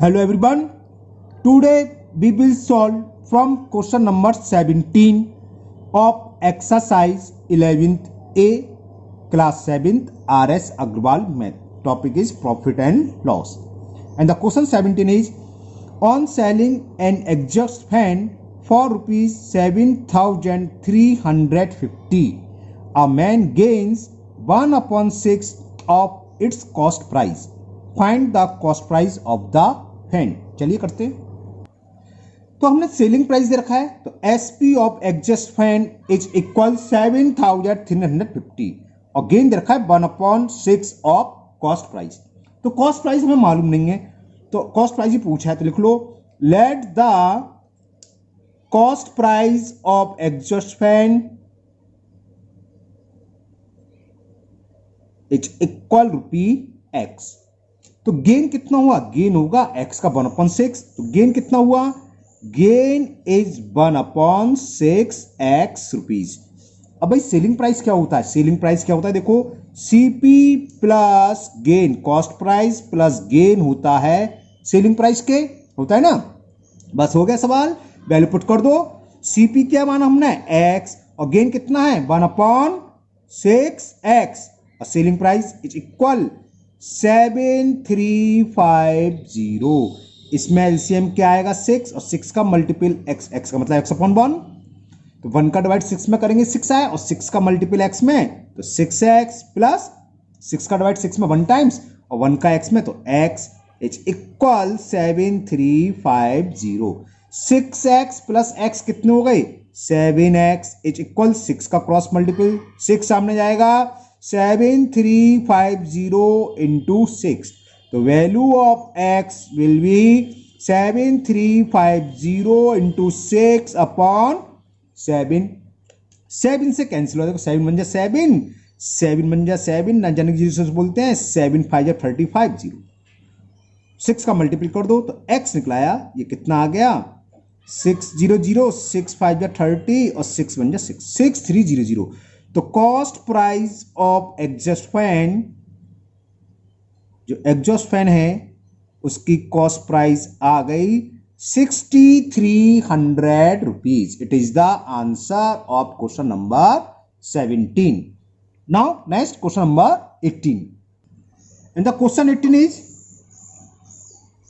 Hello everyone. Today we will solve from question number 17 of exercise 11th A class 7th RS Agrawal math. Topic is profit and loss. And the question 17 is on selling an exhaust fan for rupees 7,350 a man gains 1/6 of its cost price. Find the cost price of the fan. चलिए करते हैं। तो हमने selling price दे रखा है, तो SP of exhaust fan is equal 7,350 और गेन दे रखा है 1/6 ऑफ कॉस्ट प्राइस। तो कॉस्ट प्राइस हमें मालूम नहीं है, तो कॉस्ट प्राइस ही पूछा है, तो लिख लो let the cost price of exhaust fan is equal ₹x। तो गेन कितना हुआ? गेन होगा x का 1/6। तो गेन कितना हुआ? Gain is 1/6 x rupees. अब भाई सेलिंग प्राइस क्या होता है? सेलिंग प्राइस क्या होता है? देखो CP plus gain, cost price plus gain होता है सेलिंग प्राइस के, होता है ना। बस हो गया सवाल, वैल्यू पुट कर दो। सीपी क्या माना हमने? x और गेन कितना है? 1/6 x और सेलिंग प्राइस इज इक्वल 7,350। इसमें एलसीएम क्या आएगा? 6 और 6 का मल्टीपल x, x का मतलब x/1। तो 1 का डिवाइड 6 में करेंगे 6 आए और 6 का मल्टीपल x में, तो 6x प्लस 6 का डिवाइड 6 में 1 टाइम्स और 1 का x में, तो x is equal 7,350। 6x plus x कितने हो गए? 7x इज इक्वल 6 का क्रॉस मल्टीपल, 6 सामने जाएगा, 7,350 into 6. The value of x will be 7,350 into 6 upon 7. 7 से कैंसिल हो, देखो 7 बन जा 7, 7 बन जा 7, ना जाने की जीरो से बोलते हैं, 7 5 35 0। 6 का मल्टीपल कर दो तो x निकलाया, ये कितना आ गया? 600, 6 5 30 और 6 बन जा 6, 6300। तो cost price of exhaust fan, जो एग्जॉस्ट फैन है उसकी कॉस्ट प्राइस आ गई 6,300 rupees. It is the answer of question number 17। Now next question number 18। And the question 18 is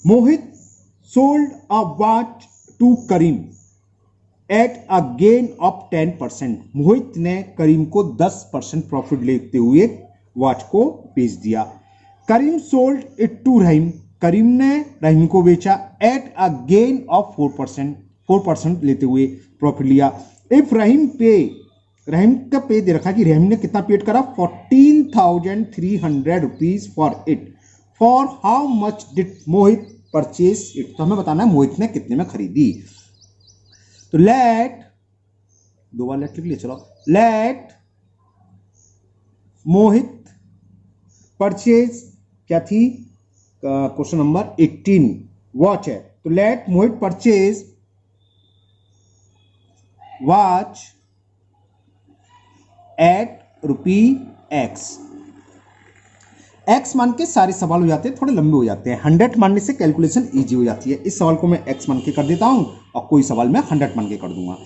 Mohit sold a watch to Karim at a gain of 10%। Mohit ने करीम को 10% profit लेते हुए watch को बेच दिया। करीम सोल्ड इट टू रहीम, करीम ने रहीम को बेचा एट अ गेन ऑफ 4% लेते हुए प्रॉफिट लिया। इफ रहीम का पे दे रखा कि रहीम ने कितना पेड करा? 14,300 rupees for it. For how much did Mohit purchase it? तो हमें बताना है मोहित ने कितने में खरीदी। तो लेट, दो बार लेट लिख लिया, चलो लेट मोहित परचेज क्या थी? क्वेश्चन नंबर 18 वॉच है, तो let Mohit purchase watch at ₹x। x मान के सारे सवाल हो जाते हैं थोड़े लंबे हो जाते हैं, 100 मानने से कैलकुलेशन इजी हो जाती है। इस सवाल को मैं x मान के कर देता हूं और कोई सवाल मैं 100 मान के कर दूंगा।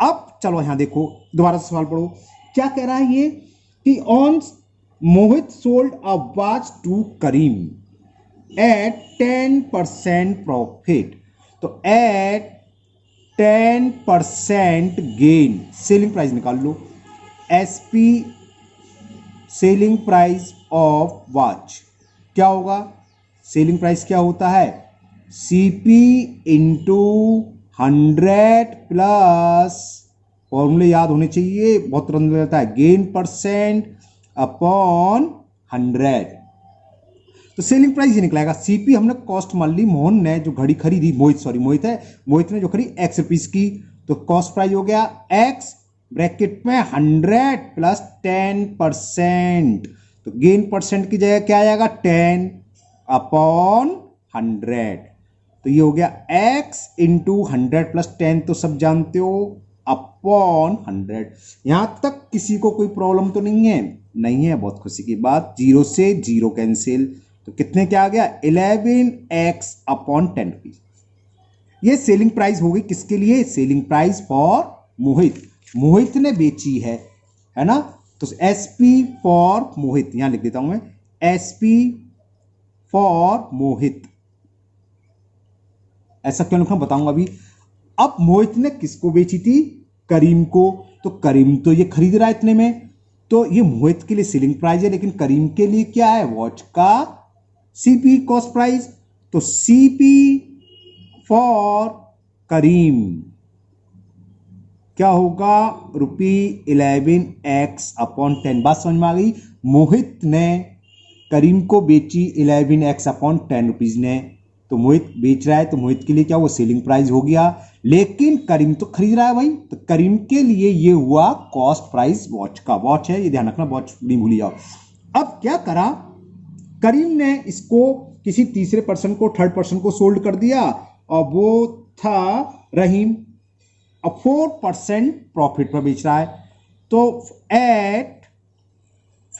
अब चलो यहां देखो, दोबारा से सवाल पढ़ो। क्या कह रहा है ये कि on Mohit sold a watch to Karim at 10% profit. तो एट 10% गेन, सेलिंग प्राइस निकाल लो। SP selling price of watch क्या होगा? सेलिंग प्राइस क्या होता है? सीपी इंटू 100 प्लस, फॉर्मूले याद होने चाहिए, बहुत तुरंत रहता है, गेन परसेंट अपॉन 100। तो सेलिंग प्राइस ये निकलेगा। सीपी हमने कॉस्ट मान ली, मोहन ने जो घड़ी खरीदी, मोहित ने जो खरीदी x रुपीज की, तो कॉस्ट प्राइस हो गया x ब्रैकेट में 100 प्लस 10%। तो गेन परसेंट की जगह क्या आएगा? 10 अपॉन 100। तो ये हो गया x इंटू 100 प्लस 10, तो सब जानते हो, अपॉन 100। यहां तक किसी को कोई प्रॉब्लम तो नहीं है? नहीं है, बहुत खुशी की बात। 0 से 0 कैंसिल, तो कितने क्या आ गया 11x अपॉन 10 रुपीज। ये सेलिंग प्राइस होगी किसके लिए, सेलिंग प्राइस फॉर मोहित, मोहित ने बेची है ना। तो SP फॉर मोहित यहां लिख देता हूं मैं, SP फॉर मोहित, ऐसा क्यों लिखना बताऊंगा अभी। अब मोहित ने किसको बेची थी, करीम को, तो करीम तो ये खरीद रहा है इतने में, तो ये मोहित के लिए सेलिंग प्राइस है, लेकिन करीम के लिए क्या है, वॉच का CP कॉस्ट प्राइस। तो CP फॉर करीम क्या होगा, ₹11x अपॉन 10। बात समझ में आ गई। मोहित ने करीम को बेची 11x अपॉन 10 रुपीज ने, तो मोहित बेच रहा है, तो मोहित के लिए क्या वो सेलिंग प्राइस हो गया, लेकिन करीम तो खरीद रहा है भाई, तो करीम के लिए ये हुआ कॉस्ट प्राइस वॉच का। वॉच है ये ध्यान रखना, वॉच नहीं भूली जाओ। अब क्या करा, करीम ने इसको किसी तीसरे पर्सन को, थर्ड पर्सन को सोल्ड कर दिया, और वो था रहीम। अब 4% प्रॉफिट पर बेच रहा है, तो एट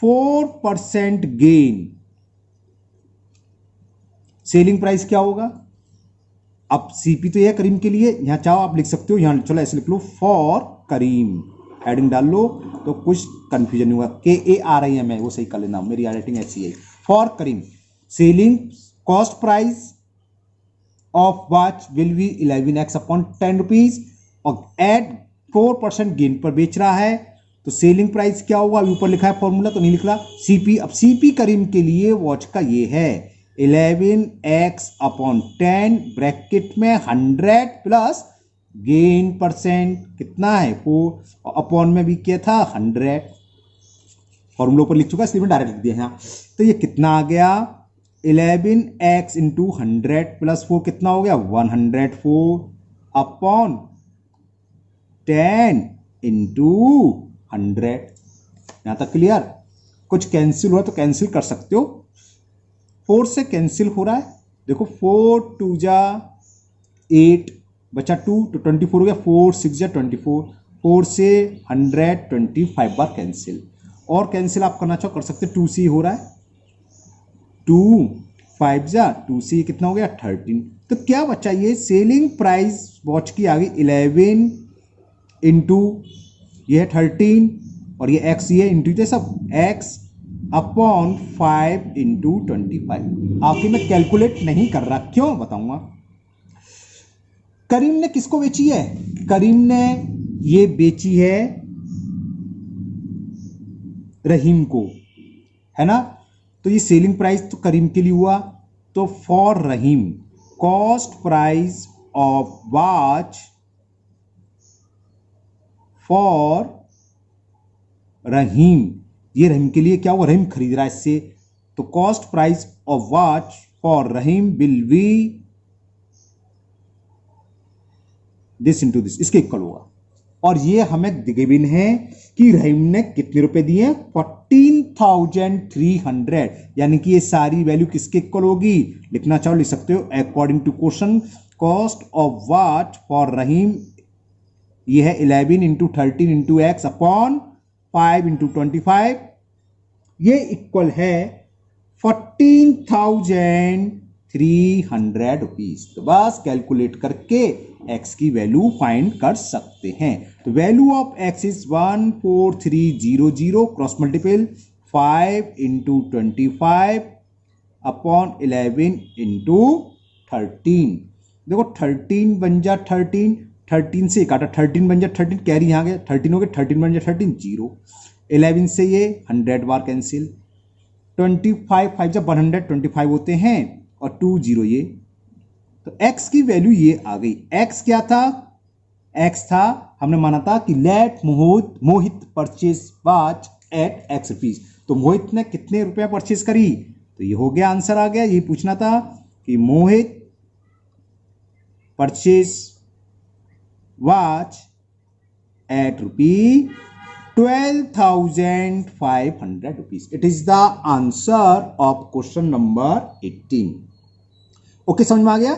4% गेन सेलिंग प्राइस क्या होगा। अब CP तो यह करीम के लिए, यहां चाहो आप लिख सकते हो, यहां चलो ऐसे लिख लो फॉर करीम, हेडिंग डाल लो तो कुछ कंफ्यूजन नहीं होगा। KARIM है वो सही कर लेना, मेरी राइटिंग ऐसी है। For Karim selling cost price of watch will be 11x upon 10 rupees, और एट 4% गेन पर बेच रहा है, तो सेलिंग प्राइस क्या होगा, ऊपर लिखा है फॉर्मूला तो नहीं लिख रहा, CP। अब CP करीम के लिए वॉच का ये है 11x अपॉन 10 ब्रैकेट में 100 प्लस गेन परसेंट कितना है 4, अपॉन में भी क्या था 100, फॉर्मूला पर लिख चुका इसलिए मैं डायरेक्ट लिख दिया यहाँ। तो ये कितना आ गया 11x इंटू 100 प्लस 4 कितना हो गया 104 अपॉन 10 इंटू 100। यहां तक क्लियर। कुछ कैंसिल हुआ तो कैंसिल कर सकते हो, 4 से कैंसिल हो रहा है, देखो 4 2 जा 8 बचा 2 तो 24 हो गया, 4 6 जा 24, 4 से 125 बार कैंसिल, और कैंसिल आप करना चाहो कर सकते, 2 से हो रहा है, 2 5 जा 2 से कितना हो गया 13। तो क्या बचा ये सेलिंग प्राइस वॉच की आ गई 11 इंटू ये है 13 और ये x ये इंटू ये सब x अपॉन 5 इंटू 25। आखिर में कैलकुलेट नहीं कर रहा, क्यों बताऊंगा। करीम ने किसको बेची है, करीम ने ये बेची है रहीम को, है ना। तो ये सेलिंग प्राइस तो करीम के लिए हुआ, तो for Rahim cost price of watch for Rahim, ये रहीम के लिए क्या हुआ, रहीम खरीद रहा है इससे, तो cost price of watch for Rahim will be this into this, इसके इक्वल होगा। और ये हमें गिवन है कि रहीम ने कितने रुपए दिए 14,300, यानी कि ये सारी वैल्यू किसके इक्वल होगी, लिखना चाहो लिख सकते हो according to question. Cost of watch for Rahim ये है 11 into 13 into x upon 5 into 25, ये इक्वल है 14,300 रुपीज। तो बस कैलकुलेट करके एक्स की वैल्यू फाइंड कर सकते हैं। तो value of x is 14300, cross multiple 5 into 25 upon 11 into 13। देखो 13 बन जा 13 से काटा 13 बन जा 13, कैरी यहाँ गया 13 हो गया, 13 बन जा 13 0, 11 से ये 100 बार कैंसिल, 25 5 जब 125 होते हैं और 2 0 ये, तो x की वैल्यू ये आ गई। x क्या था, x था हमने माना था कि let Mohit purchase watch at x rupees, तो मोहित ने कितने रुपया परचेज करी, तो ये हो गया आंसर आ गया। ये पूछना था कि Mohit purchase watch at rupee 12,500 rupees. It is the answer of question number 18। Okay समझ में आ गया।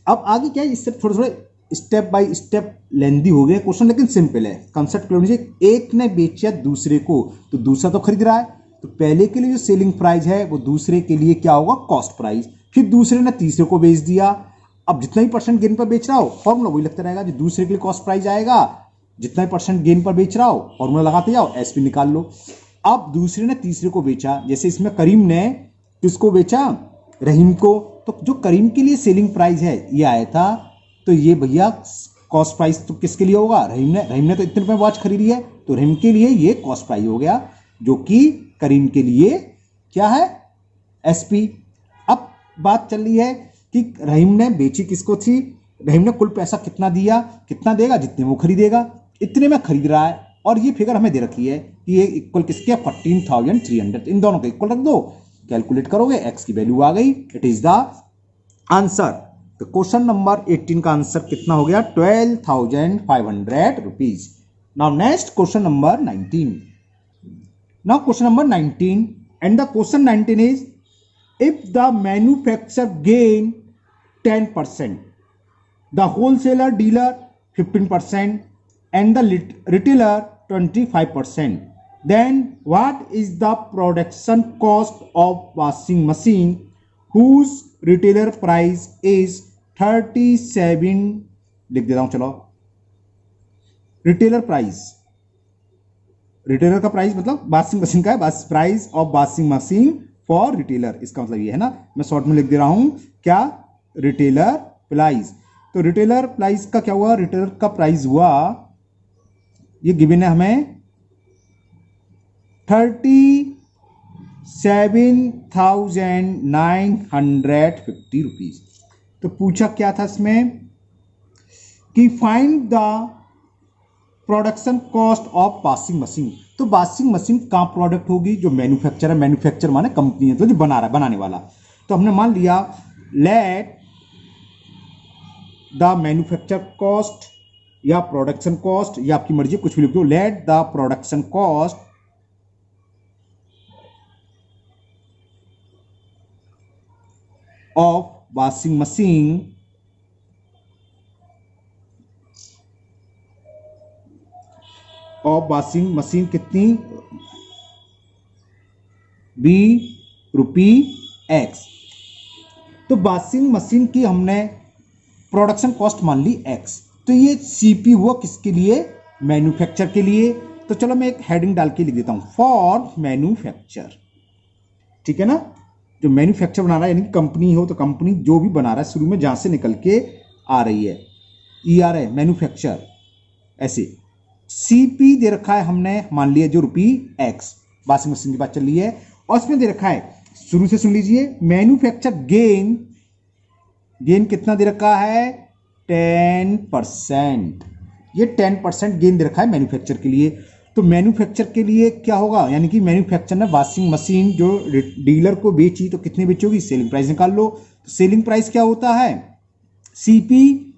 अब आगे क्या है, इससे थोड़ा थोड़ा स्टेप बाय स्टेप लेंदी हो गया क्वेश्चन, लेकिन सिंपल है, कंसेप्ट क्लियर होना चाहिए। एक ने बेचा दूसरे को, तो दूसरा तो खरीद रहा है, तो पहले के लिए जो सेलिंग प्राइस है वो दूसरे के लिए क्या होगा, कॉस्ट प्राइस। फिर दूसरे ने तीसरे को बेच दिया। अब जितना ही परसेंट गेन पर बेच रहा हो फॉर्मूला वही लगता रहेगा, जो दूसरे के लिए कॉस्ट प्राइस आएगा, जितना ही परसेंट गेन पर बेच रहा हो फॉर्मूला लगाते जाओ, एसपी निकाल लो। अब दूसरे ने तीसरे को बेचा, जैसे इसमें करीम ने किसको बेचा, रहीम को। तो जो करीम के लिए सेलिंग प्राइस है ये आया था, तो ये भैया कॉस्ट प्राइस तो किसके लिए होगा, रहीम ने तो इतने रुपए वॉच खरीदी है, तो रहीम के लिए ये कॉस्ट प्राइस हो गया, जो कि करीम के लिए क्या है, एसपी। अब बात चल रही है कि रहीम ने बेची किसको थी, रहीम ने कुल पैसा कितना दिया, कितना देगा, जितने वो खरीदेगा इतने में खरीद रहा है। और ये फिगर हमें दे रखी है कि ये इक्वल किसके, 14,300। इन दोनों को इक्वल रख दो, कैलकुलेट करोगे, एक्स की वैल्यू आ गई। It is the answer. तो क्वेश्चन नंबर 18 का आंसर कितना हो गया, 12,500 rupees. Now next question number 19। Now question number 19 and the question 19 is if the manufacturer gain 10%, the wholesaler dealer 15% and the retailer 25%, then what is the production cost of washing machine whose retailer price is 37, लिख देता हूं चलो, retailer का price मतलब washing machine का है, price of washing machine for retailer, इसका मतलब ये है ना, मैं शॉर्ट में लिख दे रहा हूं क्या, रिटेलर प्राइस। तो रिटेलर प्राइस का क्या हुआ, रिटेलर का प्राइस हुआ, ये गिवन है हमें 37,950 रुपीज। तो पूछा क्या था इसमें कि find the production cost of washing machine. तो वॉशिंग मशीन कहाँ प्रोडक्ट होगी, जो मैन्युफैक्चर है, मैन्युफैक्चर माने कंपनी है, तो जो बना रहा है, बनाने वाला। तो हमने मान लिया लेट द मैन्युफैक्चर कॉस्ट या प्रोडक्शन कॉस्ट, या आपकी मर्जी कुछ भी लिख दो, let the production cost of washing machine कितनी, ₹X। तो वॉशिंग मशीन की हमने प्रोडक्शन कॉस्ट मान ली X। तो ये सीपी हुआ किसके लिए, मैन्युफैक्चर के लिए। तो चलो मैं एक हेडिंग डाल के लिख देता हूं, फॉर मैन्युफैक्चर, ठीक है ना। जो मैन्युफैक्चर बना रहा है, यानी कंपनी हो तो कंपनी जो भी बना रहा है, शुरू में जहां से निकल के आ रही है, ER है मैन्युफैक्चर, ऐसे सीपी दे रखा है हमने, मान लिया जो ₹X, वॉशिंग मशीन की बात चल रही है। और इसमें दे रखा है, शुरू से सुन लीजिए, मैन्युफैक्चर गेन कितना दे रखा है, 10%। ये 10% गेन दे रखा है मैन्युफैक्चर के लिए। तो मैन्युफैक्चर के लिए क्या होगा, यानी कि मैन्युफैक्चर ने वॉशिंग मशीन जो डीलर को बेची, तो कितने बेची होगी, सेलिंग प्राइस निकाल लो। तो सेलिंग प्राइस क्या होता है, सीपी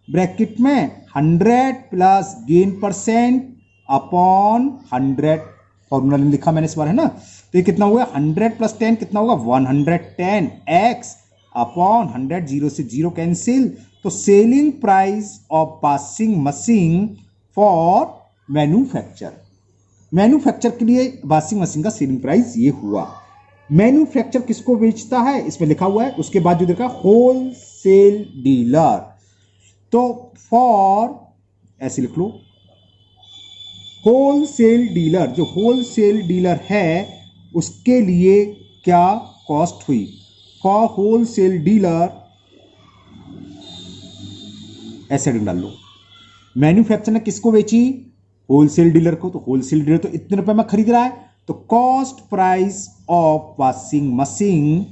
ब्रैकेट में 100 plus gain percent upon 100, formula लिखा मैंने इस बार, है ना। तो ये कितना हुआ, 100 प्लस 10 कितना होगा, 110x अपॉन 100, 0 से 0 कैंसिल। तो selling price of washing machine for manufacture के लिए वॉशिंग मशीन का सेलिंग प्राइस ये हुआ। मैन्युफैक्चर किसको बेचता है, इसमें लिखा हुआ है, उसके बाद जो देखा होलसेल डीलर। तो फॉर ऐसे लिख लो, होलसेल डीलर, जो होलसेल डीलर है उसके लिए क्या कॉस्ट हुई, फॉर होलसेल डीलर, ऐसे डाल लो। मैन्युफैक्चर ने किसको बेची, होलसेल डीलर को। तो होलसेल डीलर तो इतने रुपए में खरीद रहा है, तो cost price of washing machine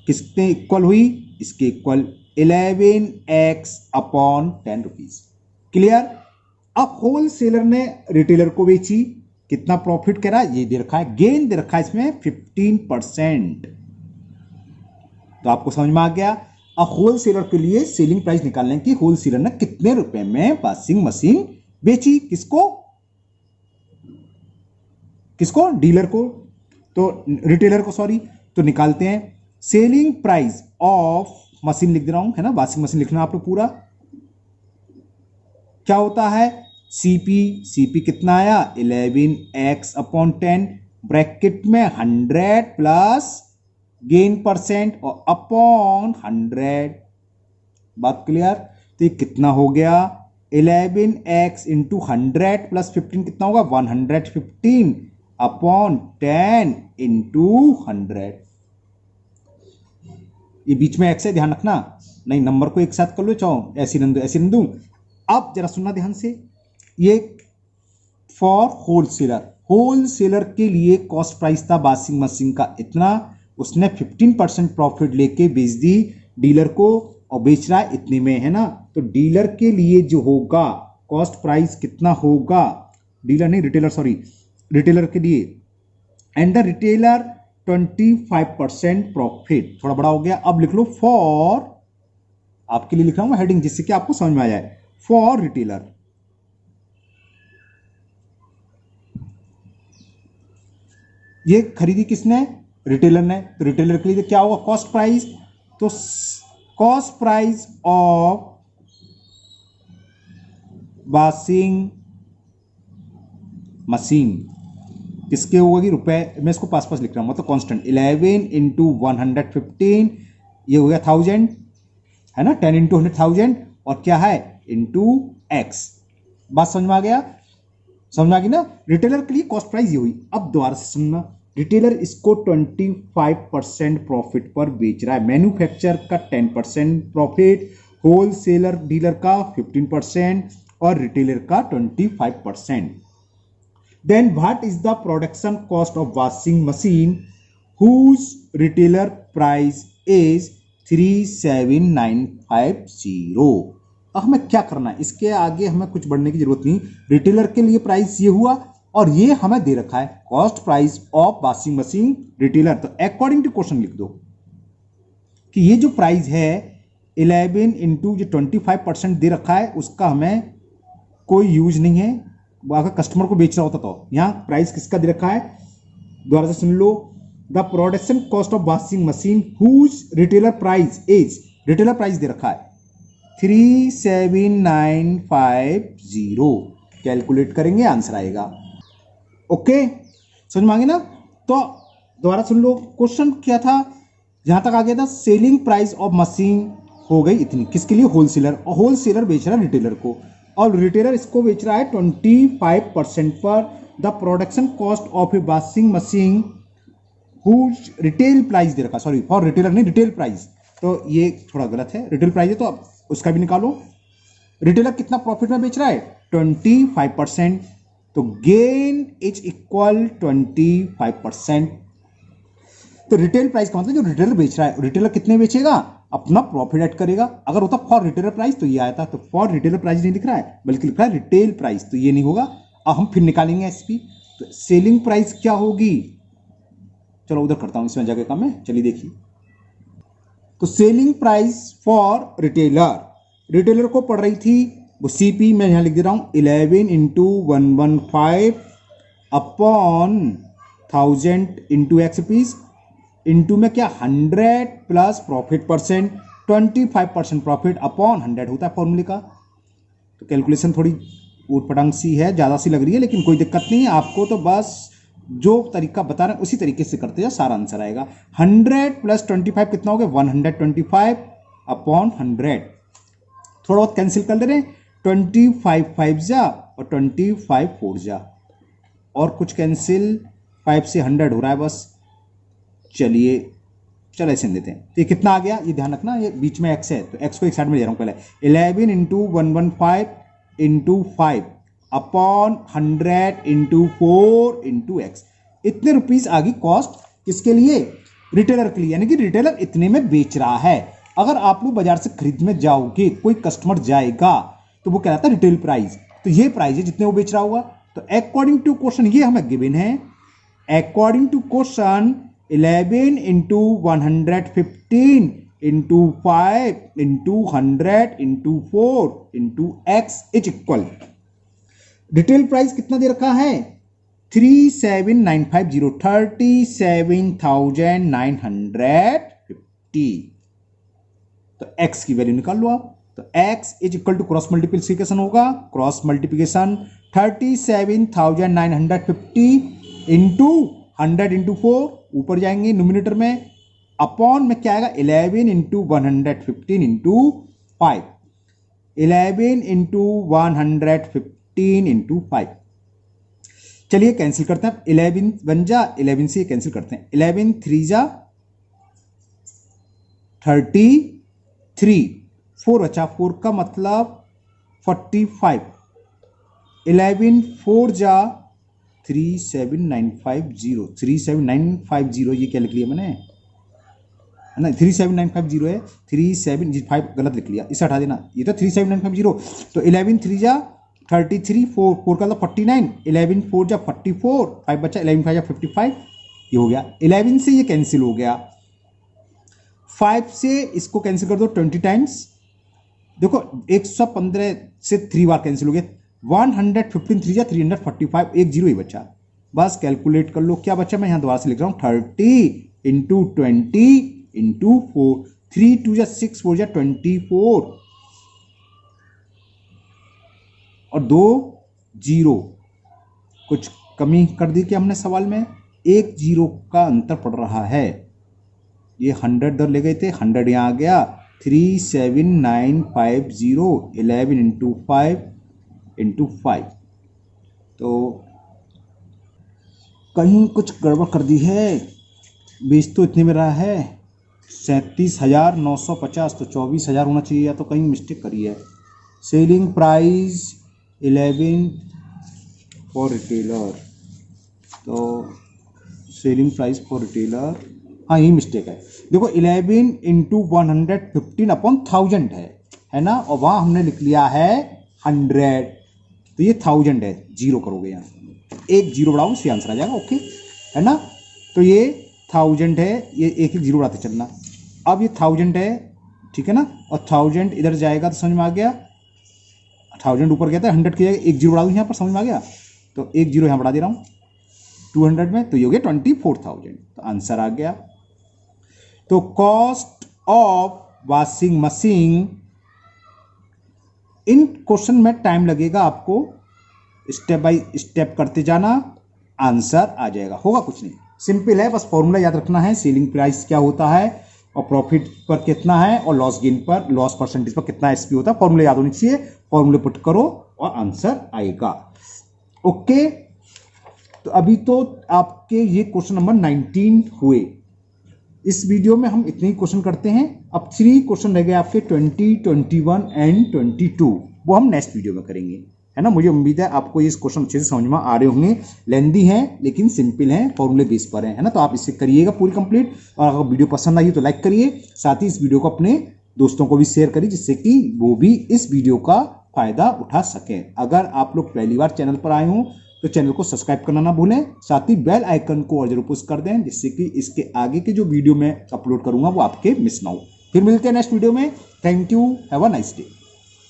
किसने इक्वल हुई, इसके equal 11x upon 10 rupees. Clear. अब होलसेलर ने रिटेलर को बेची, कितना प्रॉफिट करा ये दे रखा है, गेन दे रखा है इसमें 15%। तो आपको समझ में आ गया। अब होलसेलर के लिए सेलिंग प्राइस निकालने की, होलसेलर ने कितने रुपए में वॉशिंग मशीन बेची, किसको डीलर को, तो रिटेलर को, सॉरी। तो निकालते हैं सेलिंग प्राइस ऑफ मशीन, लिख दे रहा हूं, है ना, वॉशिंग मशीन लिखना आप लोग पूरा, क्या होता है सीपी कितना आया 11x/10 ब्रैकेट में 100 प्लस गेन परसेंट और अपॉन 100। बात क्लियर? तो ये कितना हो गया 11x इंटू 100 प्लस 15 कितना होगा 115 अपॉन 10 इंटू 100। ये बीच में x है, ध्यान रखना, नहीं नंबर को एक साथ कर लो, चाहो ऐसी रन दूं। अब जरा सुनना ध्यान से, ये फॉर होलसेलर के लिए कॉस्ट प्राइस था वॉशिंग मशीन का इतना, उसने 15% प्रॉफिट लेके बेच दी डीलर को और बेच रहा है इतने में, है ना। तो डीलर के लिए जो होगा कॉस्ट प्राइस कितना होगा, डीलर नहीं रिटेलर, सॉरी रिटेलर के लिए, एंड द रिटेलर 25% प्रॉफिट। थोड़ा बड़ा हो गया, अब लिख लो फॉर, आपके लिए लिख रहा हूं हेडिंग जिससे कि आपको समझ में आ जाए, फॉर रिटेलर। ये खरीदी किसने, रिटेलर ने, तो रिटेलर के लिए क्या होगा कॉस्ट प्राइस, तो cost price of washing machine किसके होगी रुपए, मैं इसको पास पास लिख रहा हूं मतलब कांस्टेंट, 11 इंटू 115 ये हो गया 1000, है ना, 10 इंटू 100,000 और क्या है इंटू एक्स। बात समझ में आ गया, समझ में आ गई ना। रिटेलर के लिए कॉस्ट प्राइस ये हुई। अब दोबारा से सुनना, रिटेलर इसको 25% प्रॉफिट पर बेच रहा है, मैन्युफैक्चर का 10% प्रॉफिट, होलसेलर डीलर का 15% और रिटेलर का 25%। Then what is the production cost of washing machine whose retailer price is 37,950। अब हमें क्या करना है, इसके आगे हमें कुछ बढ़ने की जरूरत नहीं। रिटेलर के लिए प्राइस ये हुआ और ये हमें दे रखा है cost price of washing machine retailer. तो अकॉर्डिंग टू क्वेश्चन लिख दो कि ये जो प्राइस है 11 इंटू जो 25% दे रखा है उसका हमें कोई यूज नहीं है, अगर कस्टमर को बेच रहा होता तो। यहां प्राइस किसका दे रखा है, दोबारा से सुन लो, the production cost of washing machine whose retailer price is, retailer price दे रखा है 37,950। कैलकुलेट करेंगे आंसर आएगा। ओके समझ में आ गई ना। तो दोबारा सुन लो, क्वेश्चन क्या था, जहां तक आ गया था सेलिंग प्राइस ऑफ मशीन हो गई इतनी, किसके लिए होलसेलर, और होलसेलर बेच रहा है रिटेलर को और रिटेलर इसको बेच रहा है 25% पर। The production cost of a washing machine whose retail price दे रखा, सॉरी फॉर रिटेलर नहीं रिटेल प्राइस, तो ये थोड़ा गलत है, रिटेल प्राइस है तो अब उसका भी निकालो। रिटेलर कितना प्रॉफिट में बेच रहा है 25%, तो गेन इज इक्वल 25%। तो रिटेल प्राइस का मतलब जो रिटेलर बेच रहा है, रिटेलर कितने बेचेगा अपना प्रॉफिट ऐड करेगा। अगर होता फॉर रिटेलर प्राइस तो ये आया था, तो फॉर रिटेलर प्राइस नहीं दिख रहा है बल्कि लिख रहा है रिटेल प्राइस, तो ये नहीं होगा। अब हम फिर निकालेंगे एसपी, तो सेलिंग प्राइस क्या होगी, चलो उधर करता हूं इसमें जगह कम है, चलिए देखिए। तो selling price for retailer, retailer को पड़ रही थी वो सीपी, मैं यहां लिख दे रहा हूं 11 into 115 upon 1000 into x rupees, into में क्या 100 plus profit percent, 25% profit upon 100 होता है फॉर्मूले का। तो कैलकुलेशन थोड़ी ऊट पटांग सी है, ज़्यादा सी लग रही है, लेकिन कोई दिक्कत नहीं है, आपको तो बस जो तरीका बता रहे हैं उसी तरीके से करते जाओ, सारा आंसर आएगा। 100 प्लस 25 कितना हो गया 125 अपॉन 100, थोड़ा बहुत कैंसिल कर दे रहे हैं, 25 5 जा और 25 4 जा, और कुछ कैंसिल, 5 से 100 हो रहा है बस। चलिए चलो ऐसे देते हैं, तो ये कितना आ गया, ये ध्यान रखना, ये बीच में एक्स है तो एक्स को एक साइड में ले रहा हूं पहले, 11 into 115 into 5 upon 100 into 4 into x, इतने रुपीस आ गई कॉस्ट किसके लिए, रिटेलर के लिए, यानी कि रिटेलर इतने में बेच रहा है। अगर आप लोग बाजार से खरीदने जाओगे, कोई कस्टमर जाएगा तो वो कहता है रिटेल प्राइस, तो ये प्राइस है जितने वो बेच रहा होगा। तो अकॉर्डिंग टू क्वेश्चन ये हमें गिवन है, according to question 11 into 115 into 5 into 100 into 4 into x is equal, retail price कितना दे रखा है 37,950, 37,950। तो एक्स की वैल्यू निकाल लो आप, तो x is equal to cross multiplication होगा, क्रॉस मल्टीप्लिकेशन 37,950 इंटू 100 इंटू 4 ऊपर जाएंगे न्यूमिनेटर में, अपॉन में क्या आएगा 11 इंटू 115 इंटू 5, 11 इंटू 115 इंटू 5। चलिए कैंसिल करते हैं, 11 बन जा 11 से कैंसिल करते हैं, 11 3 जा 33, 4 बचा, 4 का मतलब 45, 11 4 जा 37950, 37950 ये क्या लिख लिया मैंने, है ना 37950 है, 375 गलत लिख लिया, इसे हटा देना, ये तो 37950। तो 11 3 जा 33, 4 का तो 49, 11 4 जा 44, 5 बचा, 11 5 जा 55, ये हो गया। 11 से ये कैंसिल हो गया, 5 से इसको कैंसिल कर दो 20 टाइम्स, देखो 115 से 3 बार कैंसिल हो गया, 115 3 जा 345, एक जीरो ही बचा, बस कैलकुलेट कर लो क्या बचा। मैं यहां दोबारा से लिख रहा हूं 30 इंटू 20 इंटू 4, 3 2 जा 6 4 जा 24 और 2 जीरो, कुछ कमी कर दी क्या हमने सवाल में, एक जीरो का अंतर पड़ रहा है, ये 100 दर ले गए थे, 100 यहाँ आ गया, 37950, 11 इंटू 5 इंटू 5, तो कहीं कुछ गड़बड़ कर दी है, बीस तो इतने में रहा है 37,950, तो 24,000 होना चाहिए, या तो कहीं मिस्टेक करी है। सेलिंग प्राइस 11 फॉर रिटेलर, तो सेलिंग प्राइस फॉर रिटेलर, हाँ यही मिस्टेक है, देखो 11 इंटू 115 अपॉन 1000 है ना, और वहाँ हमने लिख लिया है 100, तो ये 1000 है, जीरो करोगे यहाँ, एक जीरो बढ़ाओ इससे आंसर आ जाएगा, ओके है ना। तो ये 1000 है, ये एक जीरो बढ़ाते चलना, अब ये 1000 है, ठीक है ना, और 1000 इधर जाएगा तो समझ में आ गया, 1000 ऊपर गया था, 100 की जगह एक जीरो बढ़ा दूँ यहाँ पर, समझ में आ गया, तो एक जीरो यहाँ बढ़ा दे रहा हूँ 200 में, तो ये हो गया 24,000, तो आंसर आ गया। तो cost of washing machine, in question में टाइम लगेगा आपको, स्टेप बाय स्टेप करते जाना, आंसर आ जाएगा, होगा कुछ नहीं, सिंपल है, बस फॉर्मूला याद रखना है, सेलिंग प्राइस क्या होता है और प्रॉफिट पर कितना है और लॉस गेन पर, लॉस परसेंटेज पर कितना एसपी होता है, फॉर्मूला याद होनी चाहिए, फॉर्मूले पुट करो और आंसर आएगा, ओके। तो अभी तो आपके ये क्वेश्चन नंबर 19 हुए, इस वीडियो में हम इतने ही क्वेश्चन करते हैं, अब 3 क्वेश्चन रह गए आपके 20, 21 एंड 22, वो हम नेक्स्ट वीडियो में करेंगे, है ना। मुझे उम्मीद है आपको ये क्वेश्चन अच्छे से समझ में आ रहे होंगे, लेंदी हैं लेकिन सिंपल हैं, फॉर्मूले बेस पर है ना, तो आप इसे करिएगा पूरी कंप्लीट, और अगर वीडियो पसंद आई तो लाइक करिए, साथ ही इस वीडियो को अपने दोस्तों को भी शेयर करिए, जिससे कि वो भी इस वीडियो का फायदा उठा सकें। अगर आप लोग पहली बार चैनल पर आए हों तो चैनल को सब्सक्राइब करना ना भूलें, साथ ही बेल आइकन को और जरूर पुश कर दें, जिससे कि इसके आगे के जो वीडियो मैं अपलोड करूंगा वो आपके मिस ना हो। फिर मिलते हैं नेक्स्ट वीडियो में, thank you, have a nice day.